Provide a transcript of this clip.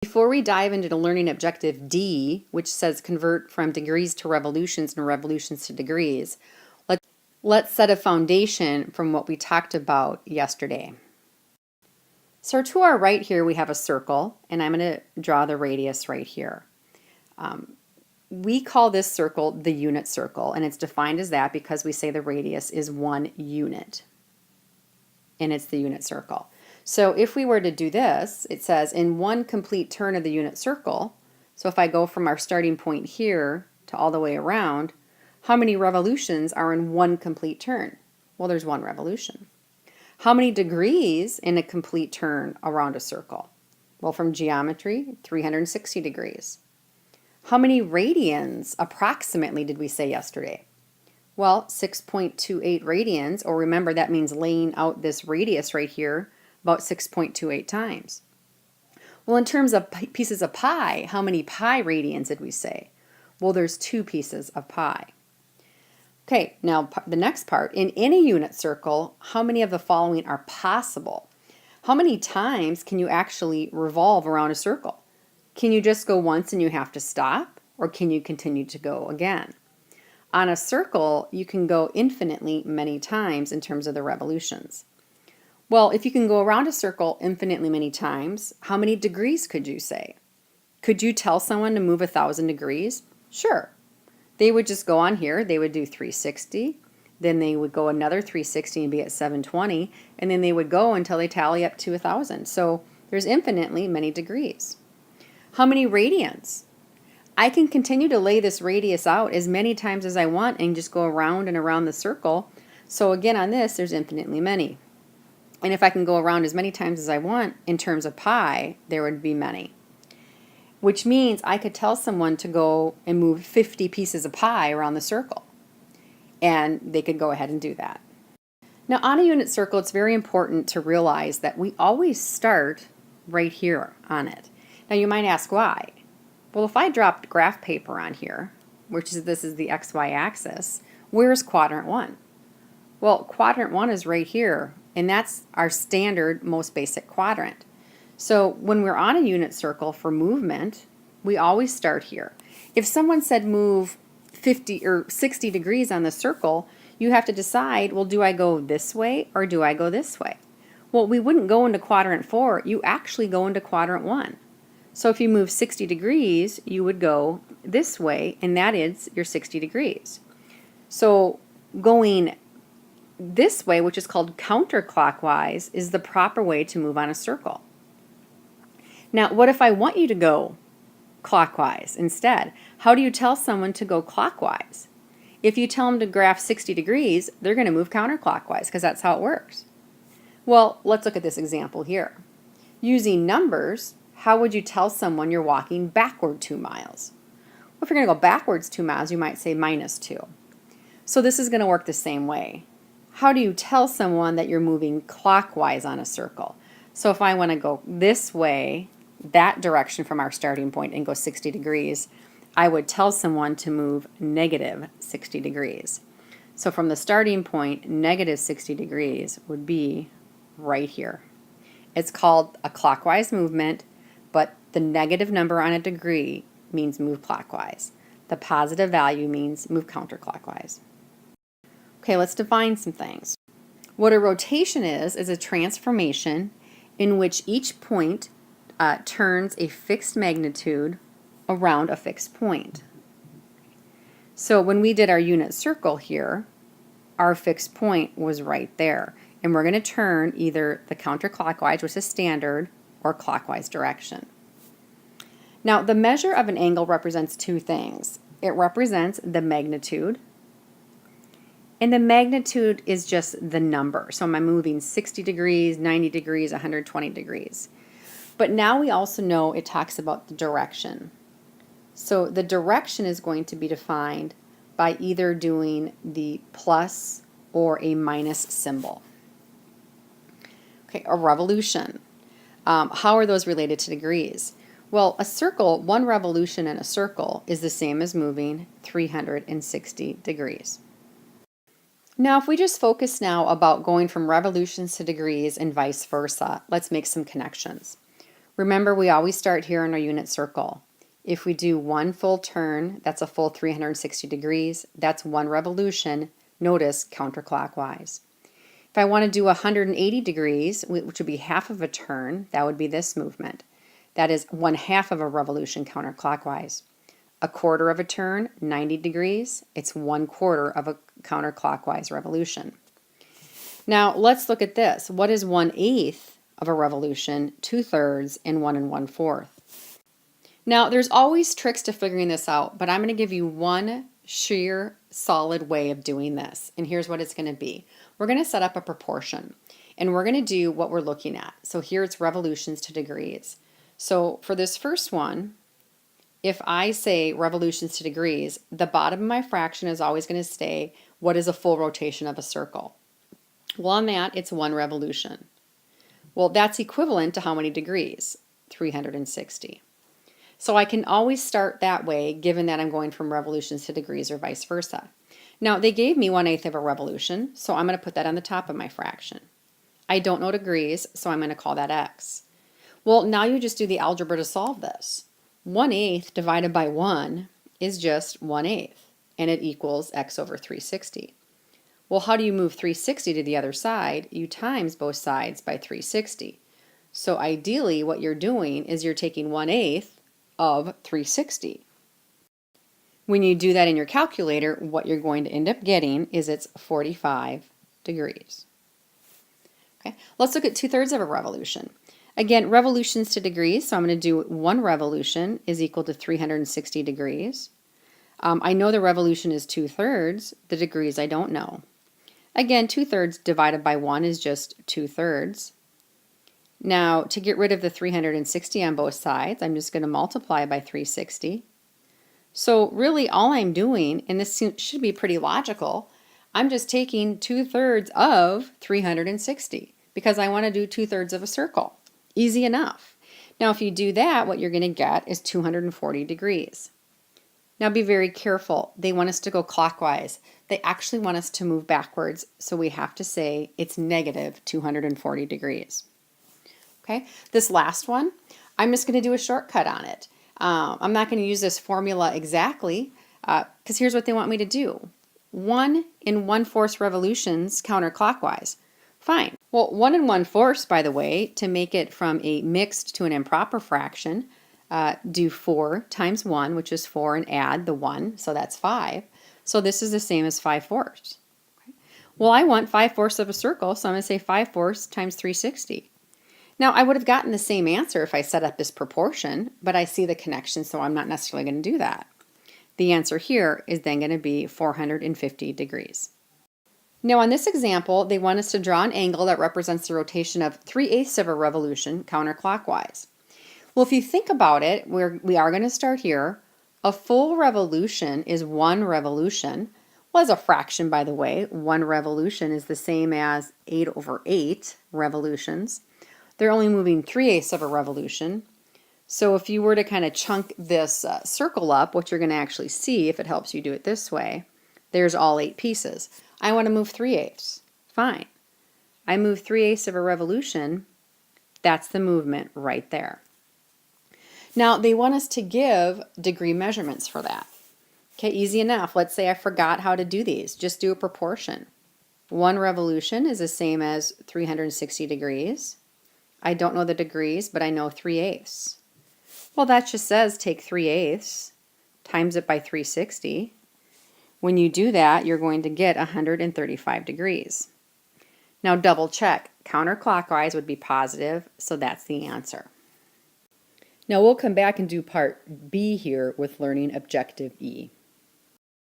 Before we dive into the learning objective D, which says convert from degrees to revolutions and revolutions to degrees, let's set a foundation from what we talked about yesterday. So to our right here, we have a circle, and I'm going to draw the radius right here. We call this circle the unit circle, and it's defined as that because we say the radius is 1 unit, and it's the unit circle. So if we were to do this, it says in one complete turn of the unit circle, so if I go from our starting point here to all the way around, how many revolutions are in one complete turn? Well, there's one revolution. How many degrees in a complete turn around a circle? Well, from geometry, 360 degrees. How many radians approximately did we say yesterday? Well, 6.28 radians, or remember that means laying out this radius right here about 6.28 times. Well, in terms of pieces of pi, how many pi radians did we say? Well, there's 2 pieces of pi. Okay, now the next part, in any unit circle, how many of the following are possible? How many times can you actually revolve around a circle? Can you just go once and you have to stop, or can you continue to go again? On a circle, you can go infinitely many times in terms of the revolutions. Well, if you can go around a circle infinitely many times, how many degrees could you say? Could you tell someone to move 1,000 degrees? Sure. They would just go on here, they would do 360, then they would go another 360 and be at 720, and then they would go until they tally up to 1,000. So there's infinitely many degrees. How many radians? I can continue to lay this radius out as many times as I want and just go around and around the circle. So again, on this, there's infinitely many. And if I can go around as many times as I want in terms of pi, there would be many. Which means I could tell someone to go and move 50 pieces of pi around the circle. And they could go ahead and do that. Now on a unit circle, it's very important to realize that we always start right here on it. Now you might ask why. Well, if I dropped graph paper on here, this is the XY axis, where's quadrant 1? Well, quadrant 1 is right here, and that's our standard most basic quadrant. So when we're on a unit circle for movement, we always start here. If someone said move 50 or 60 degrees on the circle, you have to decide, well, do I go this way or do I go this way? Well, we wouldn't go into quadrant 4, you actually go into quadrant 1. So if you move 60 degrees, you would go this way, and that is your 60 degrees. So going this way, which is called counterclockwise, is the proper way to move on a circle. Now, what if I want you to go clockwise instead? How do you tell someone to go clockwise? If you tell them to graph 60 degrees, they're going to move counterclockwise because that's how it works. Well, let's look at this example here. Using numbers, how would you tell someone you're walking backward 2 miles? Well, if you're going to go backwards 2 miles, you might say -2. So this is going to work the same way. How do you tell someone that you're moving clockwise on a circle? So if I want to go this way, that direction from our starting point, and go 60 degrees, I would tell someone to move -60 degrees. So from the starting point, -60 degrees would be right here. It's called a clockwise movement, but the negative number on a degree means move clockwise. The positive value means move counterclockwise. Okay, let's define some things. What a rotation is a transformation in which each point turns a fixed magnitude around a fixed point. So when we did our unit circle here, our fixed point was right there. And we're going to turn either the counterclockwise, which is standard, or clockwise direction. Now, the measure of an angle represents 2 things. It represents the magnitude, and the magnitude is just the number. So am I moving 60 degrees, 90 degrees, 120 degrees? But now we also know it talks about the direction. So the direction is going to be defined by either doing the plus or a minus symbol. Okay, a revolution. How are those related to degrees? Well, a circle, 1 revolution in a circle is the same as moving 360 degrees. Now, if we just focus now about going from revolutions to degrees and vice versa, let's make some connections. Remember, we always start here in our unit circle. If we do one full turn, that's a full 360 degrees. That's one revolution. Notice counterclockwise. If I want to do 180 degrees, which would be half of a turn, that would be this movement. That is 1/2 of a revolution counterclockwise. A quarter of a turn, 90 degrees, it's 1/4 of a counterclockwise revolution. Now let's look at this. What is 1/8 of a revolution, 2/3, and 1 1/4? Now there's always tricks to figuring this out, but I'm going to give you one sheer solid way of doing this. And here's what it's going to be. We're going to set up a proportion, and we're going to do what we're looking at. So here it's revolutions to degrees. So for this first one, if I say revolutions to degrees, the bottom of my fraction is always going to stay what is a full rotation of a circle. Well, on that, it's 1 revolution. Well, that's equivalent to how many degrees? 360. So I can always start that way, given that I'm going from revolutions to degrees or vice versa. Now, they gave me 1/8 of a revolution, so I'm going to put that on the top of my fraction. I don't know degrees, so I'm going to call that x. Well, now you just do the algebra to solve this. 1/8 divided by 1 is just 1/8, and it equals x over 360. Well, how do you move 360 to the other side? You times both sides by 360. So ideally, what you're doing is you're taking 1/8 of 360. When you do that in your calculator, what you're going to end up getting is it's 45 degrees. Okay, let's look at 2/3 of a revolution. Again, revolutions to degrees, so I'm going to do 1 revolution is equal to 360 degrees. I know the revolution is 2/3, the degrees I don't know. Again, 2/3 divided by 1 is just 2/3. Now, to get rid of the 360 on both sides, I'm just going to multiply by 360. So really all I'm doing, and this should be pretty logical, I'm just taking 2/3 of 360 because I want to do 2/3 of a circle. Easy enough. Now if you do that, what you're going to get is 240 degrees. Now be very careful. They want us to go clockwise. They actually want us to move backwards, so we have to say it's negative 240 degrees. Okay, this last one, I'm just going to do a shortcut on it. I'm not going to use this formula exactly because here's what they want me to do. 1 1/4 revolutions counterclockwise. Fine. Well, 1 1/4, by the way, to make it from a mixed to an improper fraction, do 4 times 1, which is 4, and add the 1, so that's 5. So this is the same as 5/4. Okay. Well, I want 5/4 of a circle, so I'm going to say 5/4 times 360. Now, I would have gotten the same answer if I set up this proportion, but I see the connection, so I'm not necessarily going to do that. The answer here is then going to be 450 degrees. Now, on this example, they want us to draw an angle that represents the rotation of 3/8 of a revolution counterclockwise. Well, if you think about it, we are going to start here. A full revolution is 1 revolution. Well, as a fraction, by the way, 1 revolution is the same as 8/8 revolutions. They're only moving 3/8 of a revolution. So if you were to kind of chunk this circle up, what you're going to actually see, if it helps you do it this way, there's all 8 pieces. I want to move 3/8. Fine. I move 3/8 of a revolution. That's the movement right there. Now, they want us to give degree measurements for that. Okay, easy enough. Let's say I forgot how to do these. Just do a proportion. 1 revolution is the same as 360 degrees. I don't know the degrees, but I know 3/8. Well, that just says take 3/8, times it by 360. When you do that, you're going to get 135 degrees. Now double check. Counterclockwise would be positive, so that's the answer. Now we'll come back and do part B here with learning objective E.